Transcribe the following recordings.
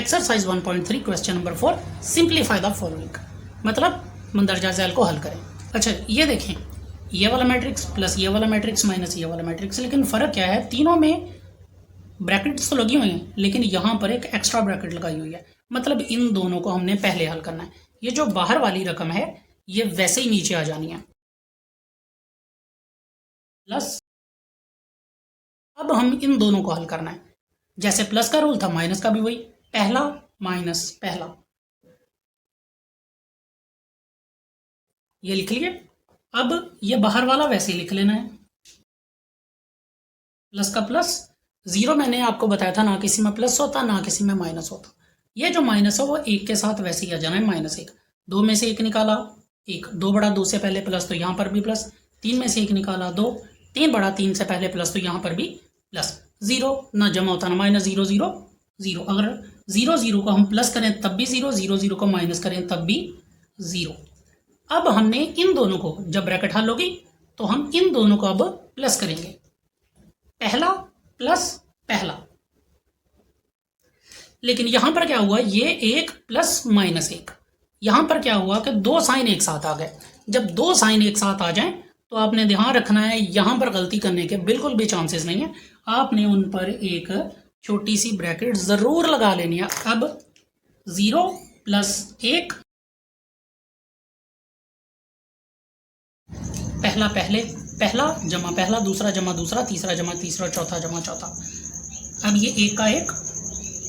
Exercise 1.3 question number 4 simplify the following, मतलब मंदरजा झैल को हल करें। अच्छा ये देखें, ये वाला मैट्रिक्स प्लस ये वाला मैट्रिक्स माइनस ये वाला मैट्रिक्स, लेकिन फ़र्क क्या है, तीनों में ब्रैकेट्स तो लगी हुई हैं लेकिन यहाँ पर एक एक्स्ट्रा ब्रैकेट लगाई हुई है, मतलब इन दोनों को हमने पहले हल करना है। ये जो बाहर वाली रकम है ये वैसे ही नीचे आ जानी है, प्लस अब हम इन दोनों को हल करना है। जैसे प्लस का रूल था माइनस का भी वही, पहला माइनस पहला, ये लिख लिए। अब ये बाहर वाला वैसे ही लिख लेना है, प्लस का प्लस, जीरो मैंने आपको बताया था ना किसी में प्लस होता ना किसी में माइनस होता। ये जो माइनस है वो एक के साथ वैसे ही आ जाना है, माइनस एक। दो में से एक निकाला एक, दो बड़ा दो से पहले प्लस तो यहाँ पर भी प्लस, तीन में से एक निकाला दो, तीन बड़ा तीन से पहले प्लस तो यहाँ पर भी प्लस। जीरो ना जमा होता ना माइनस, जीरो जीरो जीरो। अगर जीरो जीरो को हम प्लस करें तब भी जीरो, जीरो जीरो को माइनस करें तब भी जीरो। अब हमने इन दोनों को, जब ब्रैकेट हल होगी तो हम इन दोनों को अब प्लस करेंगे, पहला प्लस पहला। लेकिन यहां पर क्या हुआ, ये एक प्लस माइनस एक, यहां पर क्या हुआ कि दो साइन एक साथ आ गए। जब दो साइन एक साथ आ जाएं तो आपने ध्यान रखना है, यहां पर गलती करने के बिल्कुल भी चांसेस नहीं है, आपने उन पर एक छोटी सी ब्रैकेट जरूर लगा लेनी है। अब जीरो प्लस एक, पहला पहले पहला जमा पहला, दूसरा जमा दूसरा, तीसरा जमा तीसरा, चौथा जमा चौथा। अब ये एक का एक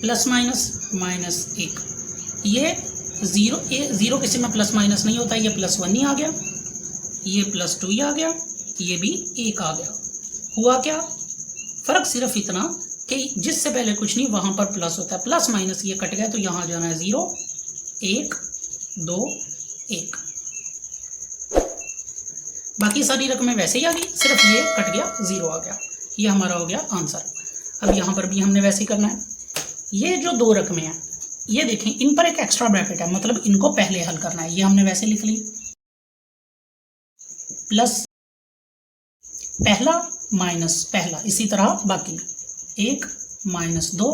प्लस माइनस माइनस एक, ये जीरो, ये जीरो किसी में प्लस माइनस नहीं होता, ये प्लस वन ही आ गया, ये प्लस टू ही आ गया, ये भी एक आ गया। हुआ क्या, फर्क सिर्फ इतना कि जिससे पहले कुछ नहीं वहां पर प्लस होता है, प्लस माइनस ये कट गया तो यहां जाना है जीरो एक दो एक, बाकी सारी रकमें वैसे ही आ गई, सिर्फ ये कट गया जीरो आ गया। ये हमारा हो गया आंसर। अब यहाँ पर भी हमने वैसे ही करना है। ये जो दो रकमें हैं ये देखें, इन पर एक एक्स्ट्रा ब्रैकेट है, मतलब इनको पहले हल करना है। ये हमने वैसे लिख ली, प्लस पहला माइनस पहला, इसी तरह बाकी एक माइनस दो,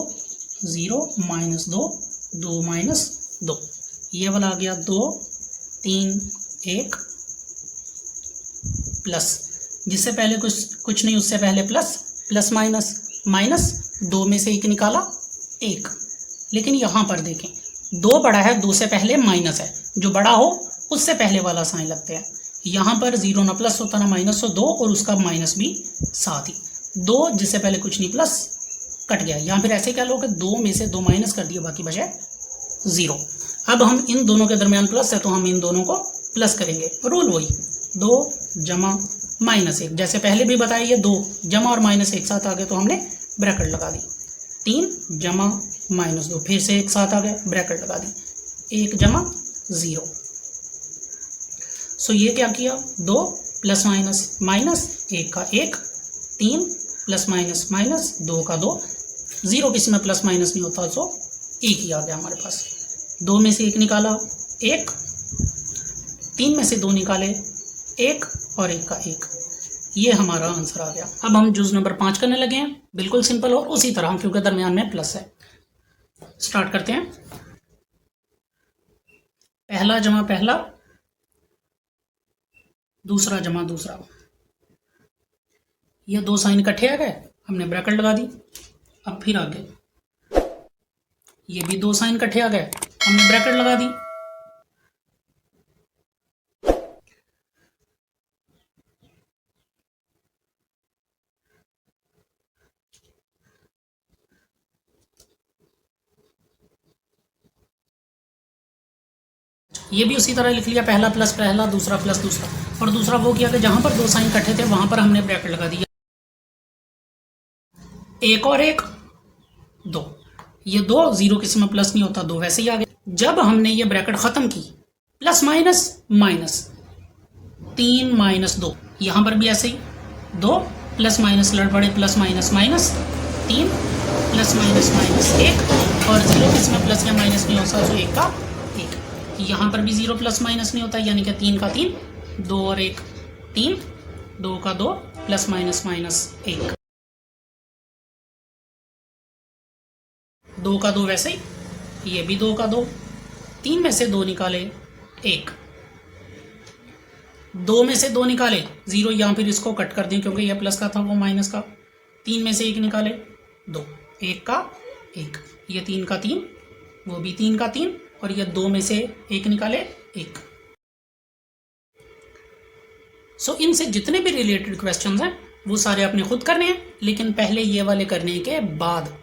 जीरो माइनस दो, दो माइनस दो, ये वाला आ गया दो तीन एक, प्लस जिससे पहले कुछ नहीं उससे पहले प्लस, प्लस माइनस माइनस, दो में से एक निकाला एक। लेकिन यहाँ पर देखें, दो बड़ा है, दो से पहले माइनस है, जो बड़ा हो उससे पहले वाला साइन लगते हैं। यहाँ पर जीरो ना प्लस होता ना माइनस हो, दो और उसका माइनस भी साथ ही, दो जिससे पहले कुछ नहीं प्लस कट गया। यहाँ फिर ऐसे क्या लो कि दो में से दो माइनस कर दिया, बाकी बचे जीरो। अब हम इन दोनों के दरमियान प्लस है तो हम इन दोनों को प्लस करेंगे, रूल वही, दो जमा माइनस एक, जैसे पहले भी बताया, ये दो जमा और माइनस एक साथ आ गए तो हमने ब्रैकेट लगा दी। तीन जमा माइनस दो, फिर से एक साथ आ गए, ब्रैकेट लगा दी, एक जमा जीरो। सो ये क्या किया, दो प्लस माइनस माइनस, एक का एक, तीन प्लस माइनस माइनस, दो का दो, जीरो किसी में प्लस माइनस नहीं होता तो एक ही आ गया हमारे पास। दो में से एक निकाला एक, तीन में से दो निकाले एक, और एक का एक, ये हमारा आंसर आ गया। अब हम जुज नंबर 5 करने लगे हैं, बिल्कुल सिंपल और उसी तरह, क्योंकि दरमियान में प्लस है। स्टार्ट करते हैं। पहला जमा पहला, दूसरा जमा दूसरा, ये दो साइन इकट्ठे आ गए, हमने ब्रैकेट लगा दी। अब फिर आगे ये भी दो साइन इकट्ठे आ गए, हमने ब्रैकेट लगा दी। ये भी उसी तरह लिख लिया, पहला प्लस पहला, दूसरा प्लस दूसरा, और दूसरा वो किया कि जहां पर दो साइन इकट्ठे थे वहां पर हमने ब्रैकेट लगा दिया, एक और एक दो, ये दो जीरो किसी में प्लस नहीं होता, दो वैसे ही आ गए। जब हमने ये ब्रैकेट खत्म की, प्लस माइनस माइनस, तीन माइनस दो, यहां पर भी ऐसे ही, दो प्लस माइनस लड़ पड़े, प्लस माइनस माइनस, तीन प्लस माइनस माइनस एक, और जीरो किसी में प्लस या माइनस नहीं होता तो एक का एक। यहाँ पर भी जीरो प्लस माइनस नहीं होता, यानी कि तीन का तीन, दो और एक तीन, दो का दो, प्लस माइनस माइनस एक, दो का दो वैसे ही, ये भी 2 का 2, 3 में से 2 निकाले 1, 2 में से 2 निकाले 0, या फिर इसको कट कर दें क्योंकि यह प्लस का था वो माइनस का। 3 में से 1 निकाले 2, 1 का 1, ये 3 का 3, वो भी 3 का 3, और ये 2 में से 1 निकाले 1। सो इनसे जितने भी रिलेटेड क्वेश्चंस हैं वो सारे आपने खुद करने हैं, लेकिन पहले ये वाले करने के बाद